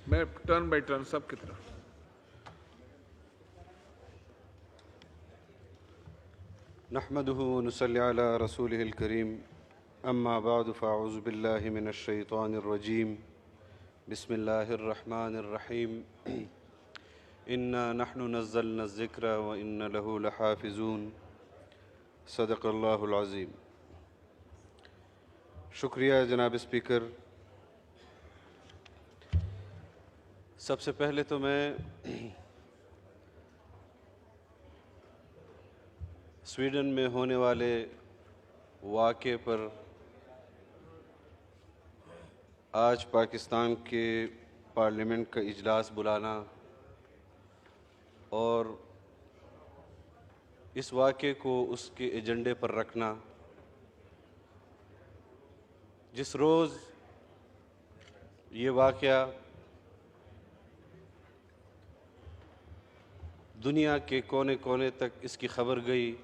میں turn by turn سب کی طرف. نحمده ونصلي على رسوله الكريم اما بعد فاعوذ بالله من الشيطان الرجيم بسم الله الرحمن الرحيم انا نحن نزلنا الذكر وان له لحافظون صدق اللہ العظیم. شکریہ جناب اسپیکر. سب سے پہلے تو میں سویڈن میں ہونے والے واقعے پر آج پاکستان کے پارلیمنٹ کا اجلاس بلانا اور اس واقعے کو اس کے ایجنڈے پر رکھنا، جس روز یہ واقعہ دنیا کے کونے کونے تک اس کی خبر گئی،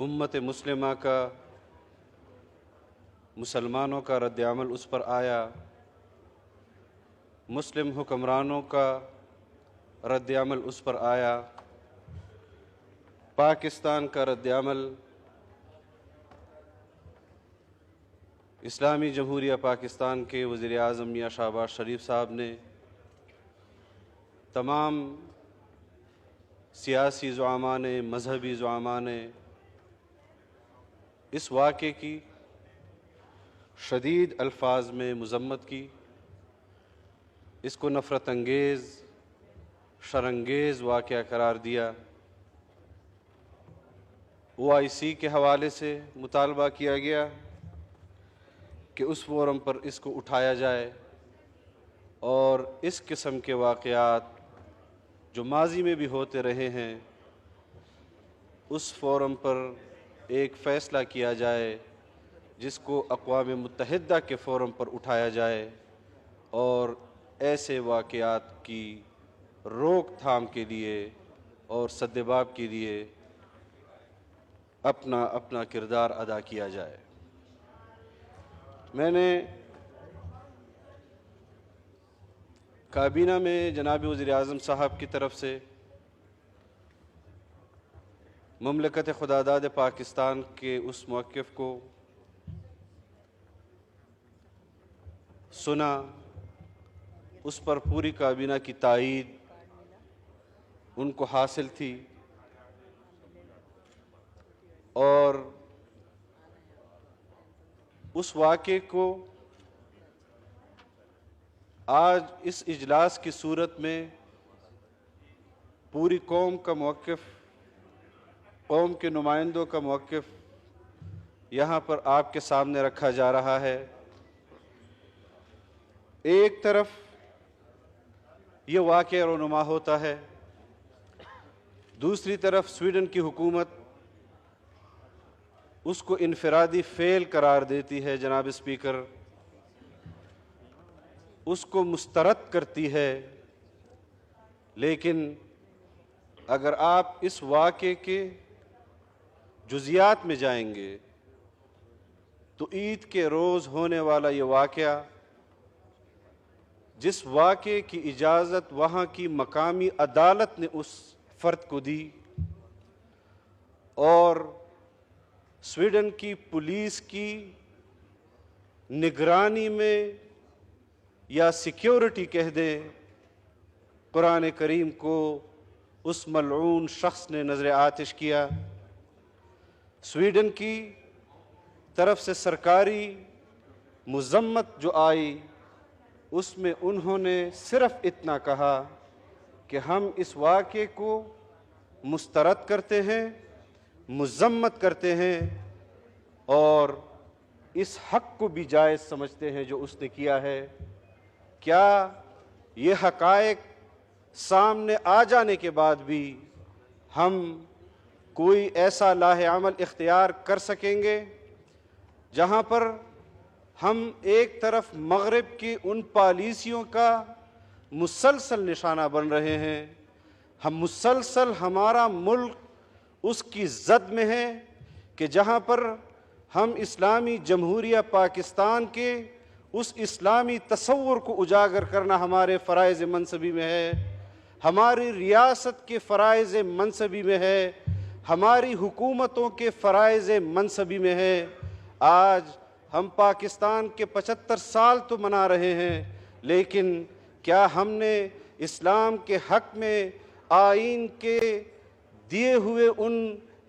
امت مسلمہ کا، مسلمانوں کا رد عمل اس پر آیا، مسلم حکمرانوں کا رد عمل اس پر آیا، پاکستان کا رد عمل، اسلامی جمہوریہ پاکستان کے وزیر اعظم میاں شہباز شریف صاحب نے تمام سیاسی زعماء نے، مذہبی زعماء نے اس واقعے کی شدید الفاظ میں مذمت کی، اس کو نفرت انگیز، شرانگیز واقعہ قرار دیا. OIC کے حوالے سے مطالبہ کیا گیا کہ اس فورم پر اس کو اٹھایا جائے اور اس قسم کے واقعات جو ماضی میں بھی ہوتے رہے ہیں اس فورم پر ایک فیصلہ کیا جائے جس کو اقوام متحدہ کے فورم پر اٹھایا جائے اور ایسے واقعات کی روک تھام کے لیے اور سدباب کے لیے اپنا اپنا کردار ادا کیا جائے. میں نے کابینہ میں جناب وزیر اعظم صاحب کی طرف سے مملکت خداداد پاکستان کے اس موقف کو سنا، اس پر پوری کابینہ کی تائید ان کو حاصل تھی اور اس واقعے کو آج اس اجلاس کی صورت میں پوری قوم کا موقف، قوم کے نمائندوں کا موقف یہاں پر آپ کے سامنے رکھا جا رہا ہے. ایک طرف یہ واقعہ رونما ہوتا ہے، دوسری طرف سویڈن کی حکومت اس کو انفرادی فعل قرار دیتی ہے. جناب اسپیکر، اس کو مسترد کرتی ہے. لیکن اگر آپ اس واقعے کے جزیات میں جائیں گے تو عید کے روز ہونے والا یہ واقعہ، جس واقعے کی اجازت وہاں کی مقامی عدالت نے اس فرد کو دی اور سویڈن کی پولیس کی نگرانی میں یا سیکیورٹی کہہ دیں، قرآن کریم کو اس ملعون شخص نے نظر آتش کیا. سویڈن کی طرف سے سرکاری مذمت جو آئی اس میں انہوں نے صرف اتنا کہا کہ ہم اس واقعے کو مسترد کرتے ہیں، مذمت کرتے ہیں اور اس حق کو بھی جائز سمجھتے ہیں جو اس نے کیا ہے. کیا یہ حقائق سامنے آ جانے کے بعد بھی ہم کوئی ایسا لاہ عمل اختیار کر سکیں گے جہاں پر ہم ایک طرف مغرب کی ان پالیسیوں کا مسلسل نشانہ بن رہے ہیں، ہم مسلسل ہمارا ملک اس کی زد میں ہے کہ جہاں پر ہم اسلامی جمہوریہ پاکستان کے اس اسلامی تصور کو اجاگر کرنا ہمارے فرائض منصبی میں ہے، ہماری ریاست کے فرائض منصبی میں ہے، ہماری حکومتوں کے فرائض منصبی میں ہے۔ آج ہم پاکستان کے 75 سال تو منا رہے ہیں، لیکن کیا ہم نے اسلام کے حق میں آئین کے دیے ہوئے ان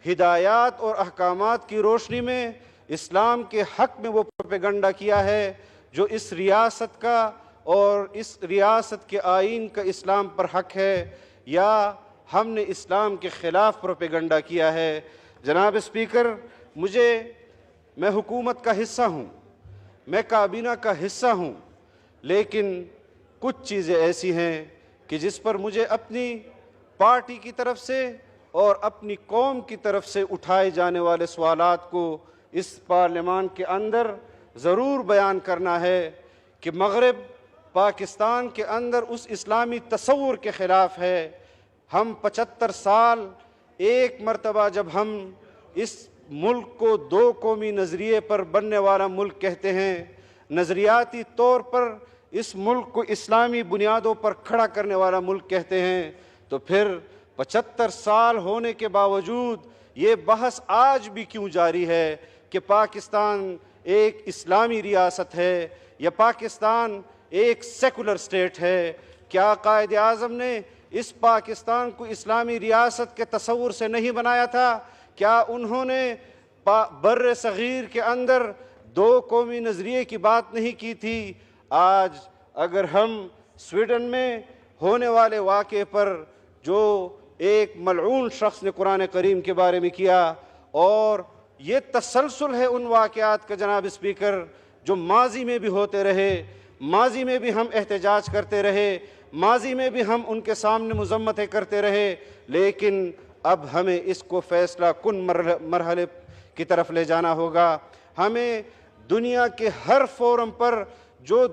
ہدایات اور احکامات کی روشنی میں اسلام کے حق میں وہ پروپیگنڈا کیا ہے جو اس ریاست کا اور اس ریاست کے آئین کا اسلام پر حق ہے، یا ہم نے اسلام کے خلاف پروپیگنڈا کیا ہے؟ جناب اسپیکر، میں حکومت کا حصہ ہوں، میں کابینہ کا حصہ ہوں، لیکن کچھ چیزیں ایسی ہیں کہ جس پر مجھے اپنی پارٹی کی طرف سے اور اپنی قوم کی طرف سے اٹھائے جانے والے سوالات کو اس پارلیمان کے اندر ضرور بیان کرنا ہے کہ مغرب پاکستان کے اندر اس اسلامی تصور کے خلاف ہے۔ ہم 75 سال ایک مرتبہ جب ہم اس ملک کو 2 قومی نظریے پر بننے والا ملک کہتے ہیں، نظریاتی طور پر اس ملک کو اسلامی بنیادوں پر کھڑا کرنے والا ملک کہتے ہیں، تو پھر 75 سال ہونے کے باوجود یہ بحث آج بھی کیوں جاری ہے کہ پاکستان ایک اسلامی ریاست ہے یا پاکستان ایک سیکولر اسٹیٹ ہے؟ کیا قائد اعظم نے اس پاکستان کو اسلامی ریاست کے تصور سے نہیں بنایا تھا؟ کیا انہوں نے بر صغیر کے اندر 2 قومی نظریے کی بات نہیں کی تھی؟ آج اگر ہم سویڈن میں ہونے والے واقعے پر جو ایک ملعون شخص نے قرآن کریم کے بارے میں کیا، اور یہ تسلسل ہے ان واقعات کا جناب اسپیکر جو ماضی میں بھی ہوتے رہے، ماضی میں بھی ہم احتجاج کرتے رہے، ماضی میں بھی ہم ان کے سامنے مذمتیں کرتے رہے، لیکن اب ہمیں اس کو فیصلہ کن مرحلے کی طرف لے جانا ہوگا۔ ہمیں دنیا کے ہر فورم پر جو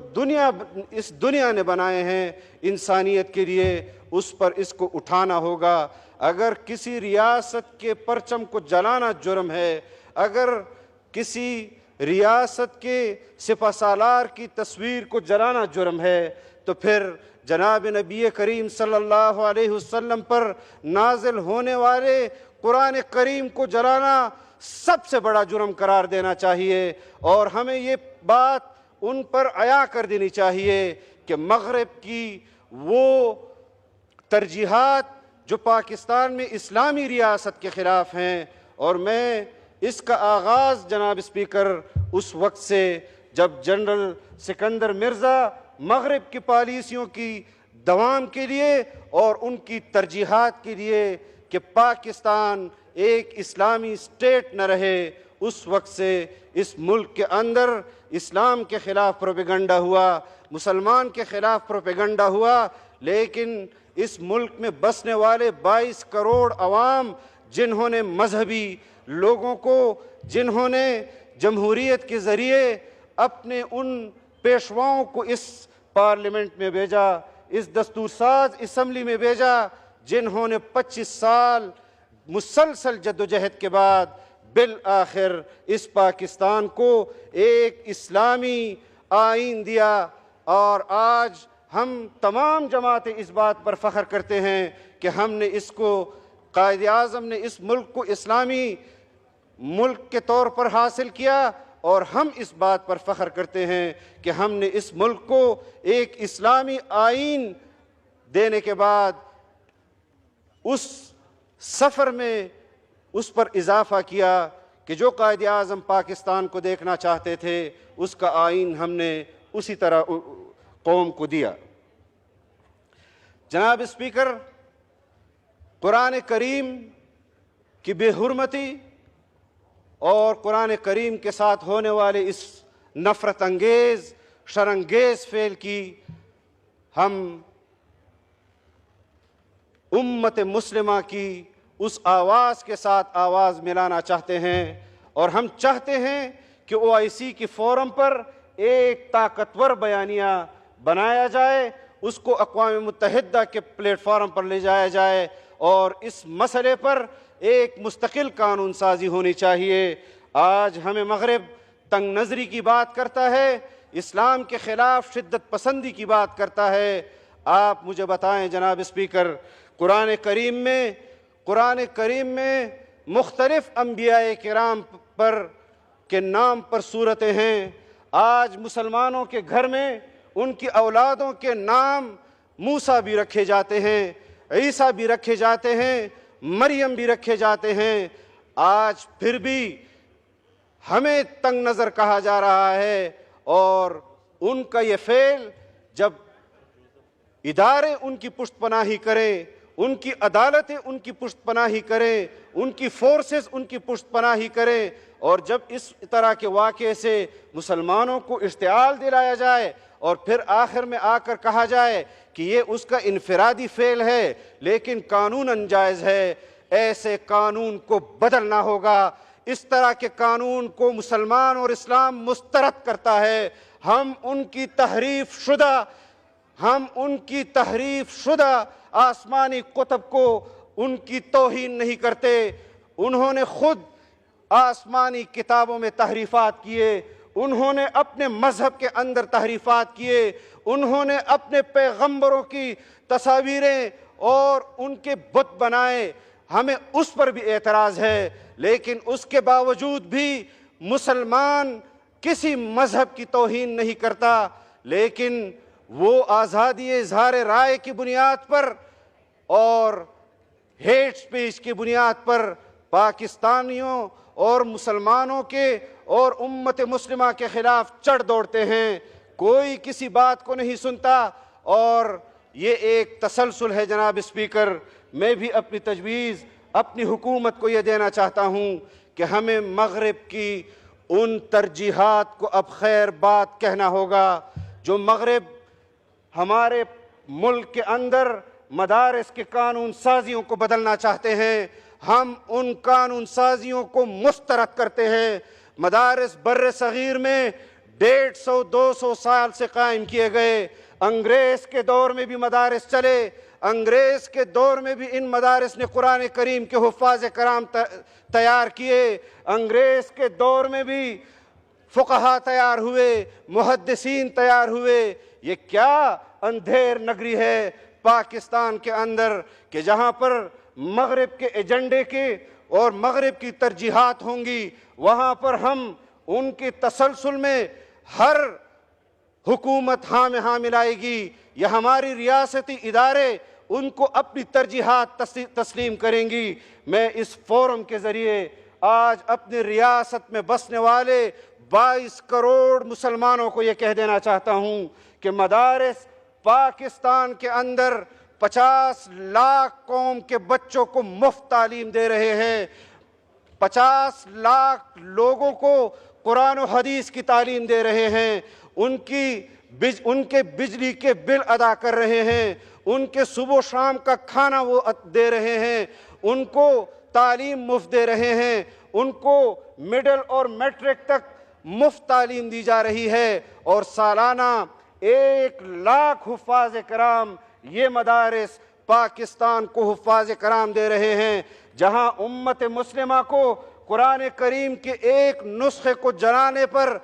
اس دنیا نے بنائے ہیں انسانیت کے لیے، اس پر اس کو اٹھانا ہوگا۔ اگر کسی ریاست کے پرچم کو جلانا جرم ہے، اگر کسی ریاست کے سپہ سالار کی تصویر کو جلانا جرم ہے، تو پھر جناب نبی کریم صلی اللہ علیہ وسلم پر نازل ہونے والے قرآن کریم کو جلانا سب سے بڑا جرم قرار دینا چاہیے، اور ہمیں یہ بات ان پر عیا کر دینی چاہیے کہ مغرب کی وہ ترجیحات جو پاکستان میں اسلامی ریاست کے خلاف ہیں، اور میں اس کا آغاز جناب اسپیکر اس وقت سے جب جنرل سکندر مرزا مغرب کی پالیسیوں کی دوام کے لیے اور ان کی ترجیحات کے لیے کہ پاکستان ایک اسلامی اسٹیٹ نہ رہے، اس وقت سے اس ملک کے اندر اسلام کے خلاف پروپیگنڈا ہوا، مسلمان کے خلاف پروپیگنڈا ہوا، لیکن اس ملک میں بسنے والے 22 کروڑ عوام جنہوں نے مذہبی لوگوں کو، جنہوں نے جمہوریت کے ذریعے اپنے ان پیشواؤں کو اس پارلیمنٹ میں بھیجا، اس دستور ساز اسمبلی میں بھیجا، جنہوں نے 25 سال مسلسل جدوجہد کے بعد بالآخر اس پاکستان کو ایک اسلامی آئین دیا، اور آج ہم تمام جماعتیں اس بات پر فخر کرتے ہیں کہ ہم نے اس کو، قائد اعظم نے اس ملک کو اسلامی ملک کے طور پر حاصل کیا، اور ہم اس بات پر فخر کرتے ہیں کہ ہم نے اس ملک کو ایک اسلامی آئین دینے کے بعد اس سفر میں اس پر اضافہ کیا کہ جو قائد اعظم پاکستان کو دیکھنا چاہتے تھے اس کا آئین ہم نے اسی طرح قوم کو دیا۔ جناب اسپیکر، قرآن کریم کی بے حرمتی اور قرآن کریم کے ساتھ ہونے والے اس نفرت انگیز، شرانگیز فعل کی ہم امت مسلمہ کی اس آواز کے ساتھ آواز ملانا چاہتے ہیں، اور ہم چاہتے ہیں کہ OIC کی فورم پر ایک طاقتور بیانیہ بنایا جائے، اس کو اقوام متحدہ کے پلیٹ فارم پر لے جایا جائے، اور اس مسئلے پر ایک مستقل قانون سازی ہونی چاہیے۔ آج ہمیں مغرب تنگ نظری کی بات کرتا ہے اسلام کے خلاف شدت پسندی کی بات کرتا ہے۔ آپ مجھے بتائیں جناب اسپیکر، قرآن کریم میں مختلف انبیاء کرام پر کے نام پر صورتیں ہیں۔ آج مسلمانوں کے گھر میں ان کی اولادوں کے نام موسیٰ بھی رکھے جاتے ہیں، عیسیٰ بھی رکھے جاتے ہیں، مریم بھی رکھے جاتے ہیں۔ آج پھر بھی ہمیں تنگ نظر کہا جا رہا ہے، اور ان کا یہ فعل جب ادارے ان کی پشت پناہی کریں، ان کی عدالتیں ان کی پشت پناہی کریں، ان کی فورسز ان کی پشت پناہی کریں، اور جب اس طرح کے واقعے سے مسلمانوں کو اشتعال دلایا جائے اور پھر آخر میں آ کر کہا جائے کہ یہ اس کا انفرادی فعل ہے لیکن قانوناً جائز ہے، ایسے قانون کو بدلنا ہوگا۔ اس طرح کے قانون کو مسلمان اور اسلام مسترد کرتا ہے۔ ہم ان کی تحریف شدہ آسمانی کتب کو ان کی توہین نہیں کرتے۔ انہوں نے خود آسمانی کتابوں میں تحریفات کیے، انہوں نے اپنے مذہب کے اندر تحریفات کیے، انہوں نے اپنے پیغمبروں کی تصاویریں اور ان کے بت بنائے۔ ہمیں اس پر بھی اعتراض ہے، لیکن اس کے باوجود بھی مسلمان کسی مذہب کی توہین نہیں کرتا، لیکن وہ آزادی اظہار رائے کی بنیاد پر اور ہیٹ سپیچ کی بنیاد پر پاکستانیوں اور مسلمانوں کے اور امت مسلمہ کے خلاف چڑھ دوڑتے ہیں۔ کوئی کسی بات کو نہیں سنتا، اور یہ ایک تسلسل ہے جناب اسپیکر۔ میں بھی اپنی تجویز اپنی حکومت کو یہ دینا چاہتا ہوں کہ ہمیں مغرب کی ان ترجیحات کو اب خیر بات کہنا ہوگا جو مغرب ہمارے ملک کے اندر مدارس کے قانون سازیوں کو بدلنا چاہتے ہیں۔ ہم ان قانون سازیوں کو مسترد کرتے ہیں۔ مدارس بر صغیر میں 150-200 سال سے قائم کیے گئے۔ انگریز کے دور میں بھی مدارس چلے، انگریز کے دور میں بھی ان مدارس نے قرآن کریم کے حفاظ کرام تیار کیے، انگریز کے دور میں بھی فقہا تیار ہوئے، محدثین تیار ہوئے۔ یہ کیا اندھیر نگری ہے پاکستان کے اندر کہ جہاں پر مغرب کے ایجنڈے کے اور مغرب کی ترجیحات ہوں گی، وہاں پر ہم ان کی تسلسل میں ہر حکومت ہاں میں ہاں ملائے گی، یا ہماری ریاستی ادارے ان کو اپنی ترجیحات تسلیم کریں گی۔ میں اس فورم کے ذریعے آج اپنی ریاست میں بسنے والے 22 کروڑ مسلمانوں کو یہ کہہ دینا چاہتا ہوں کہ مدارس پاکستان کے اندر 50 لاکھ قوم کے بچوں کو مفت تعلیم دے رہے ہیں، 50 لاکھ لوگوں کو قرآن و حدیث کی تعلیم دے رہے ہیں، ان کے بجلی کے بل ادا کر رہے ہیں، ان کے صبح و شام کا کھانا وہ دے رہے ہیں، ان کو تعلیم مفت دے رہے ہیں، ان کو مڈل اور میٹرک تک مفت تعلیم دی جا رہی ہے، اور سالانہ 1 لاکھ حفاظ کرام یہ مدارس پاکستان کو حفاظ کرام دے رہے ہیں۔ جہاں امت مسلمہ کو قرآن کریم کے ایک نسخے کو جلانے پر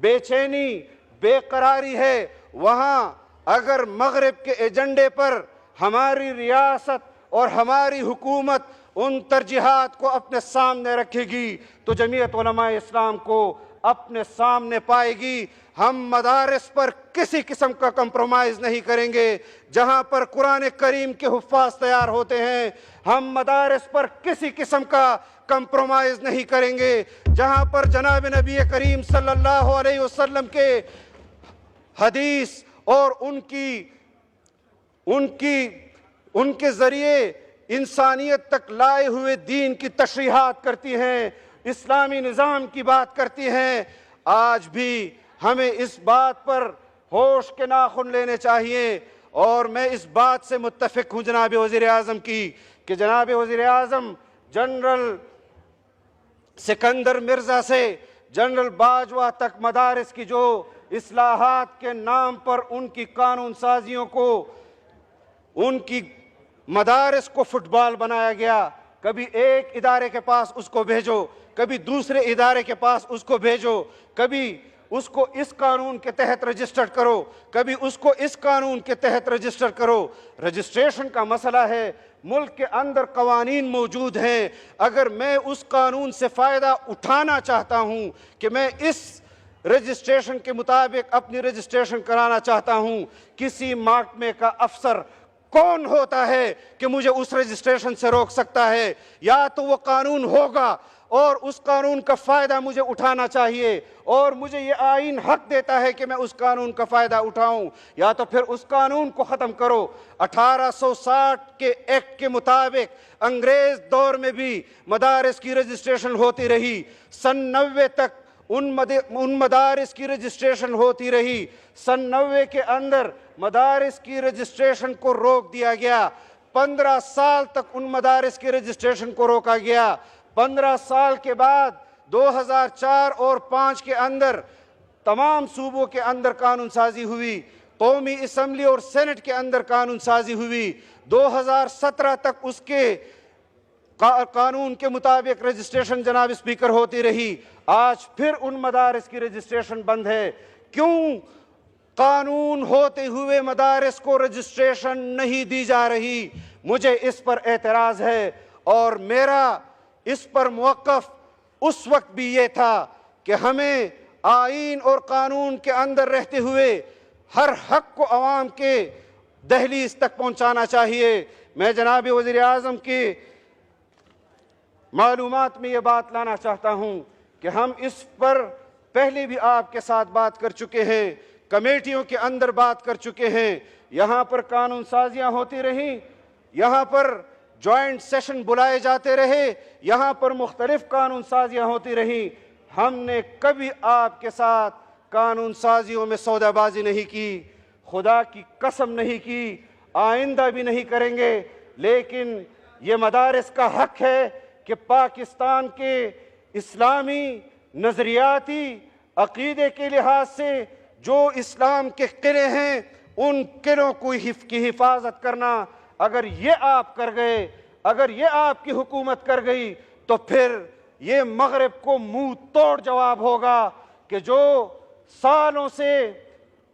بے چینی، بے قراری ہے، وہاں اگر مغرب کے ایجنڈے پر ہماری ریاست اور ہماری حکومت ان ترجیحات کو اپنے سامنے رکھے گی تو جمعیت علماء اسلام کو اپنے سامنے پائے گی۔ ہم مدارس پر کسی قسم کا کمپرومائز نہیں کریں گے۔ جہاں پر قرآن کریم کے حفاظ تیار ہوتے ہیں، ہم مدارس پر کسی قسم کا کمپرومائز نہیں کریں گے۔ جہاں پر جناب نبی کریم صلی اللہ علیہ وسلم کے حدیث اور ان کے ذریعے انسانیت تک لائے ہوئے دین کی تشریحات کرتی ہیں، اسلامی نظام کی بات کرتی ہیں، آج بھی ہمیں اس بات پر ہوش کے ناخن لینے چاہیے۔ اور میں اس بات سے متفق ہوں جناب وزیر اعظم کی کہ جناب وزیر اعظم جنرل سکندر مرزا سے جنرل باجوہ تک مدارس کی جو اصلاحات کے نام پر ان کی قانون سازیوں کو، ان کی مدارس کو فٹ بال بنایا گیا، کبھی ایک ادارے کے پاس اس کو بھیجو، کبھی دوسرے ادارے کے پاس اس کو بھیجو، کبھی اس کو اس قانون کے تحت رجسٹر کرو، کبھی اس کو اس قانون کے تحت رجسٹر کرو۔ رجسٹریشن کا مسئلہ ہے، ملک کے اندر قوانین موجود ہیں، اگر میں اس قانون سے فائدہ اٹھانا چاہتا ہوں کہ میں اس رجسٹریشن کے مطابق اپنی رجسٹریشن کرانا چاہتا ہوں، کسی محکمے کا افسر کون ہوتا ہے کہ مجھے اس رجسٹریشن سے روک سکتا ہے؟ یا تو وہ قانون ہوگا اور اس قانون کا فائدہ مجھے اٹھانا چاہیے اور مجھے یہ آئین حق دیتا ہے کہ میں اس قانون کا فائدہ اٹھاؤں، یا تو پھر اس قانون کو ختم کرو۔ 1860 کے ایکٹ کے مطابق انگریز دور میں بھی مدارس کی رجسٹریشن ہوتی رہی، سن 90 تک ان مدارس کی رجسٹریشن ہوتی رہی۔ سن 90 کے اندر مدارس کی رجسٹریشن کو روک دیا گیا، 15 سال تک ان مدارس کی رجسٹریشن کو روکا گیا۔ 15 سال کے بعد 2004 اور 2005 کے اندر تمام صوبوں کے اندر قانون سازی ہوئی، قومی اسمبلی اور سینٹ کے اندر قانون سازی ہوئی۔ 2017 تک اس کے قانون کے مطابق رجسٹریشن جناب اسپیکر ہوتی رہی۔ آج پھر ان مدارس کی رجسٹریشن بند ہے۔ کیوں قانون ہوتے ہوئے مدارس کو رجسٹریشن نہیں دی جا رہی؟ مجھے اس پر اعتراض ہے، اور میرا اس پر موقف اس وقت بھی یہ تھا کہ ہمیں آئین اور قانون کے اندر رہتے ہوئے ہر حق کو عوام کے دہلیز تک پہنچانا چاہیے۔ میں جناب وزیر اعظم کی معلومات میں یہ بات لانا چاہتا ہوں کہ ہم اس پر پہلے بھی آپ کے ساتھ بات کر چکے ہیں، کمیٹیوں کے اندر بات کر چکے ہیں، یہاں پر قانون سازیاں ہوتی رہیں، یہاں پر جوائنٹ سیشن بلائے جاتے رہے، یہاں پر مختلف قانون سازیاں ہوتی رہیں۔ ہم نے کبھی آپ کے ساتھ قانون سازیوں میں سودا بازی نہیں کی، خدا کی قسم نہیں کی، آئندہ بھی نہیں کریں گے۔ لیکن یہ مدارس کا حق ہے کہ پاکستان کے اسلامی نظریاتی عقیدے کے لحاظ سے جو اسلام کے قلعے ہیں، ان قلعوں کی حفاظت کرنا اگر یہ آپ کر گئے، اگر یہ آپ کی حکومت کر گئی، تو پھر یہ مغرب کو منہ توڑ جواب ہوگا کہ جو سالوں سے،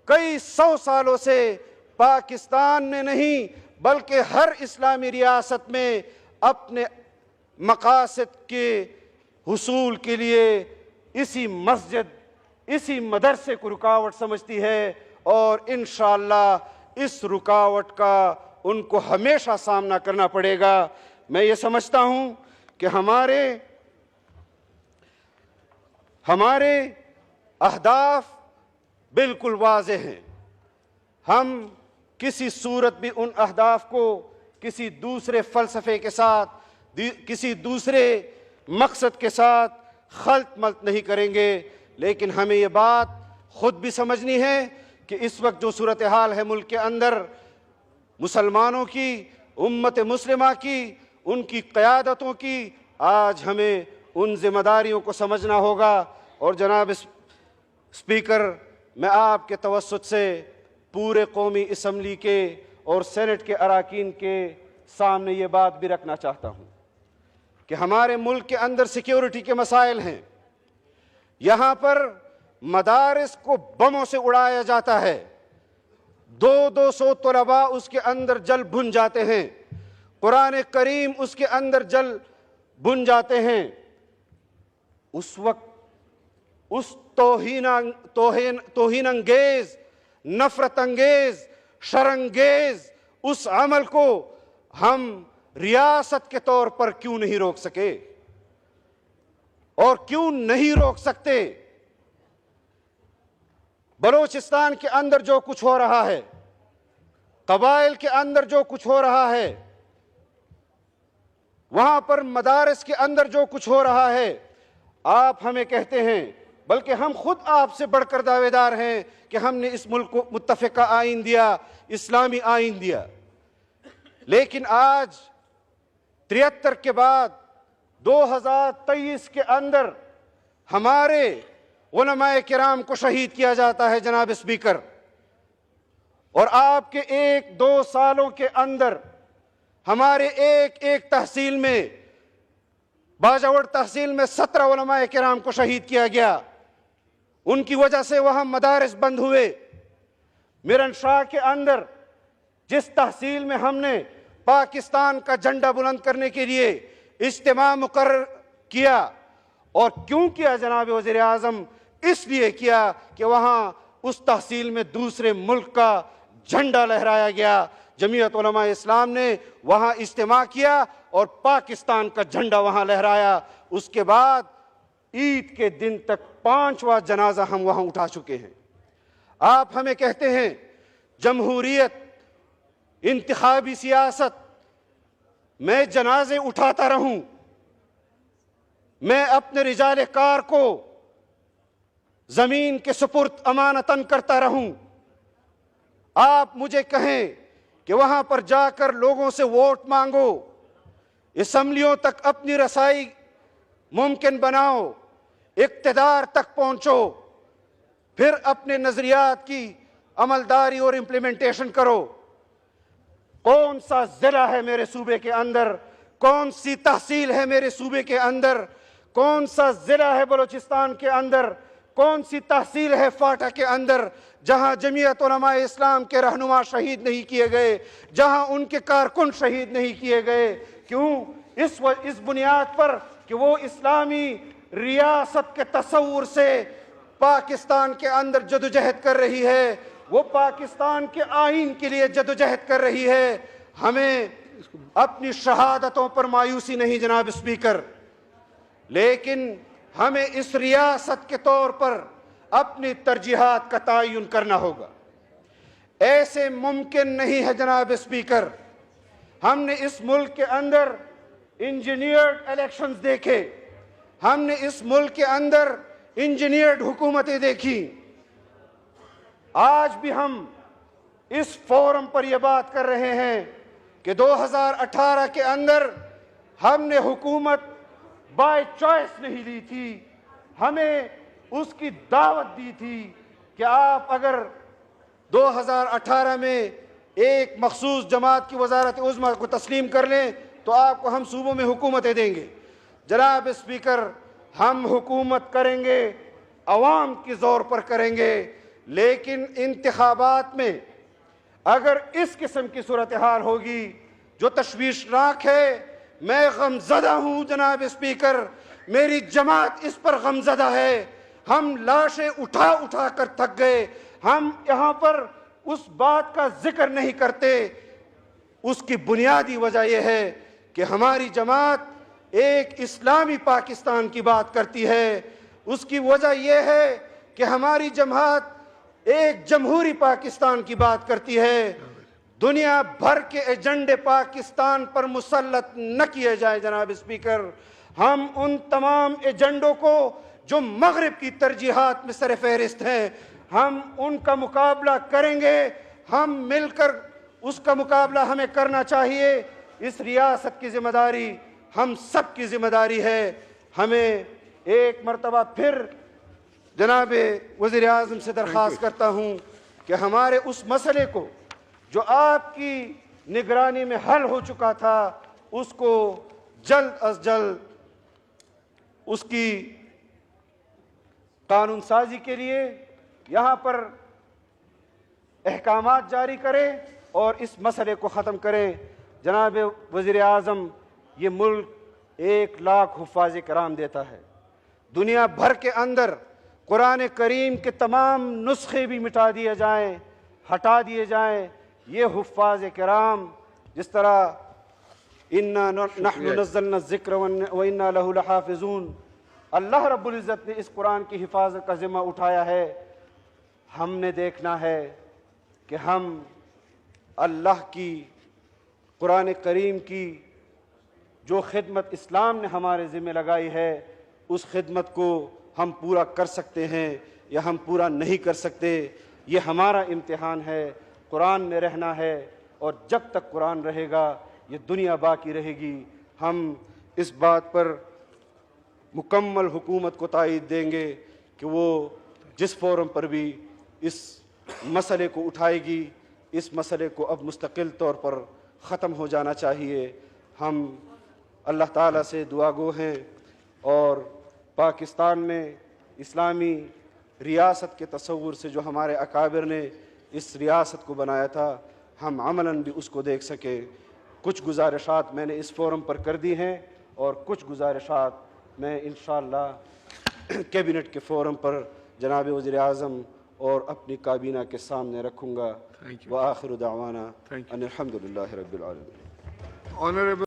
کئی 100 سالوں سے پاکستان میں نہیں بلکہ ہر اسلامی ریاست میں اپنے مقاصد کے حصول کے لیے اسی مسجد، اسی مدرسے کو رکاوٹ سمجھتی ہے، اور انشاءاللہ اس رکاوٹ کا ان کو ہمیشہ سامنا کرنا پڑے گا۔ میں یہ سمجھتا ہوں کہ ہمارے اہداف بالکل واضح ہیں۔ ہم کسی صورت بھی ان اہداف کو کسی دوسرے فلسفے کے ساتھ، کسی دوسرے مقصد کے ساتھ خلط ملط نہیں کریں گے، لیکن ہمیں یہ بات خود بھی سمجھنی ہے کہ اس وقت جو صورتحال ہے ملک کے اندر، مسلمانوں کی، امت مسلمہ کی، ان کی قیادتوں کی، آج ہمیں ان ذمہ داریوں کو سمجھنا ہوگا۔ اور جناب اسپیکر، میں آپ کے توسط سے پورے قومی اسمبلی کے اور سینٹ کے اراکین کے سامنے یہ بات بھی رکھنا چاہتا ہوں کہ ہمارے ملک کے اندر سیکیورٹی کے مسائل ہیں۔ یہاں پر مدارس کو بموں سے اڑایا جاتا ہے، 200 طلباء اس کے اندر جل بھن جاتے ہیں، قرآن کریم اس کے اندر جل بھن جاتے ہیں۔ اس وقت اس توہین انگیز، نفرت انگیز، شرانگیز اس عمل کو ہم ریاست کے طور پر کیوں نہیں روک سکے، اور کیوں نہیں روک سکتے؟ بلوچستان کے اندر جو کچھ ہو رہا ہے، قبائل کے اندر جو کچھ ہو رہا ہے، وہاں پر مدارس کے اندر جو کچھ ہو رہا ہے، آپ ہمیں کہتے ہیں، بلکہ ہم خود آپ سے بڑھ کر دعوے دار ہیں کہ ہم نے اس ملک کو متفقہ آئین دیا، اسلامی آئین دیا، لیکن آج 73 کے بعد 2023 کے اندر ہمارے علماء کرام کو شہید کیا جاتا ہے جناب اسپیکر، اور آپ کے 1-2 سالوں کے اندر ہمارے ایک تحصیل میں، باجوڑ تحصیل میں 17 علماء کرام کو شہید کیا گیا، ان کی وجہ سے وہاں مدارس بند ہوئے۔ میرن شاہ کے اندر جس تحصیل میں ہم نے پاکستان کا جھنڈا بلند کرنے کے لیے اجتماع مقرر کیا، اور کیوں کیا جناب وزیر اعظم؟ اس لیے کیا کہ وہاں اس تحصیل میں دوسرے ملک کا جھنڈا لہرایا گیا۔ جمعیت علماء اسلام نے وہاں اجتماع کیا اور پاکستان کا جھنڈا وہاں لہرایا۔ اس کے بعد عید کے دن تک 5واں جنازہ ہم وہاں اٹھا چکے ہیں۔ آپ ہمیں کہتے ہیں جمہوریت، انتخابی سیاست، میں جنازے اٹھاتا رہوں، میں اپنے رجال کار کو زمین کے سپرد امانتاً کرتا رہوں۔ آپ مجھے کہیں کہ وہاں پر جا کر لوگوں سے ووٹ مانگو، اسمبلیوں تک اپنی رسائی ممکن بناؤ، اقتدار تک پہنچو، پھر اپنے نظریات کی عملداری اور امپلیمنٹیشن کرو۔ کون سا ضلع ہے میرے صوبے کے اندر، کون سی تحصیل ہے میرے صوبے کے اندر، کون سا ضلع ہے بلوچستان کے اندر، کون سی تحصیل ہے فاٹا کے اندر جہاں جمعیت علماء اسلام کے رہنما شہید نہیں کیے گئے، جہاں ان کے کارکن شہید نہیں کیے گئے؟ کیوں؟ اس بنیاد پر کہ وہ اسلامی ریاست کے تصور سے پاکستان کے اندر جدوجہد کر رہی ہے، وہ پاکستان کے آئین کے لیے جدوجہد کر رہی ہے۔ ہمیں اپنی شہادتوں پر مایوسی نہیں جناب اسپیکر، لیکن ہمیں اس ریاست کے طور پر اپنی ترجیحات کا تعین کرنا ہوگا۔ ایسے ممکن نہیں ہے جناب اسپیکر، ہم نے اس ملک کے اندر انجینئرڈ الیکشنز دیکھے، ہم نے اس ملک کے اندر انجینئرڈ حکومتیں دیکھی۔ آج بھی ہم اس فورم پر یہ بات کر رہے ہیں کہ 2018 کے اندر ہم نے حکومت بائی چوائس نہیں لی تھی، ہمیں اس کی دعوت دی تھی کہ آپ اگر 2018 میں ایک مخصوص جماعت کی وزارت عظمیٰ کو تسلیم کر لیں تو آپ کو ہم صوبوں میں حکومتیں دیں گے۔ جناب اسپیکر، ہم حکومت کریں گے، عوام کی زور پر کریں گے، لیکن انتخابات میں اگر اس قسم کی صورتحال ہوگی جو تشویشناک ہے، میں غمزدہ ہوں جناب اسپیکر، میری جماعت اس پر غمزدہ ہے۔ ہم لاشیں اٹھا اٹھا کر تھک گئے، ہم یہاں پر اس بات کا ذکر نہیں کرتے۔ اس کی بنیادی وجہ یہ ہے کہ ہماری جماعت ایک اسلامی پاکستان کی بات کرتی ہے، اس کی وجہ یہ ہے کہ ہماری جماعت ایک جمہوری پاکستان کی بات کرتی ہے۔ دنیا بھر کے ایجنڈے پاکستان پر مسلط نہ کیے جائے جناب اسپیکر۔ ہم ان تمام ایجنڈوں کو جو مغرب کی ترجیحات میں سر فہرست ہیں، ہم ان کا مقابلہ کریں گے، ہم مل کر اس کا مقابلہ ہمیں کرنا چاہیے۔ اس ریاست کی ذمہ داری ہم سب کی ذمہ داری ہے۔ ہمیں ایک مرتبہ پھر جناب وزیر اعظم سے درخواست کرتا ہوں کہ ہمارے اس مسئلے کو جو آپ کی نگرانی میں حل ہو چکا تھا، اس کو جلد از جلد اس کی قانون سازی کے لیے یہاں پر احکامات جاری کریں اور اس مسئلے کو ختم کریں۔ جناب وزیر اعظم، یہ ملک 1,00,000 حفاظ کرام دیتا ہے۔ دنیا بھر کے اندر قرآن کریم کے تمام نسخے بھی مٹا دیے جائیں، ہٹا دیے جائیں، یہ حفاظ کرام جس طرح اِنَّا نَحْنُ نَزَّلْنَا الذِّكْرَ وَإِنَّا لَهُ لَحَافِظُونَ، اللہ رب العزت نے اس قرآن کی حفاظت کا ذمہ اٹھایا ہے۔ ہم نے دیکھنا ہے کہ ہم اللہ کی قرآن کریم کی جو خدمت اسلام نے ہمارے ذمہ لگائی ہے، اس خدمت کو ہم پورا کر سکتے ہیں یا ہم پورا نہیں کر سکتے۔ یہ ہمارا امتحان ہے۔ قرآن میں رہنا ہے، اور جب تک قرآن رہے گا یہ دنیا باقی رہے گی۔ ہم اس بات پر مکمل حکومت کو تائید دیں گے کہ وہ جس فورم پر بھی اس مسئلے کو اٹھائے گی، اس مسئلے کو اب مستقل طور پر ختم ہو جانا چاہیے۔ ہم اللہ تعالیٰ سے دعا گو ہیں اور پاکستان میں اسلامی ریاست کے تصور سے جو ہمارے اکابر نے اس ریاست کو بنایا تھا ہم عملاً بھی اس کو دیکھ سکیں۔ کچھ گزارشات میں نے اس فورم پر کر دی ہیں اور کچھ گزارشات میں انشاءاللہ کیبنٹ کے فورم پر جناب وزیر اعظم اور اپنی کابینہ کے سامنے رکھوں گا۔ Thank you. وآخر دعوانا Thank you. ان الحمد للہ رب العالمین۔ Honorable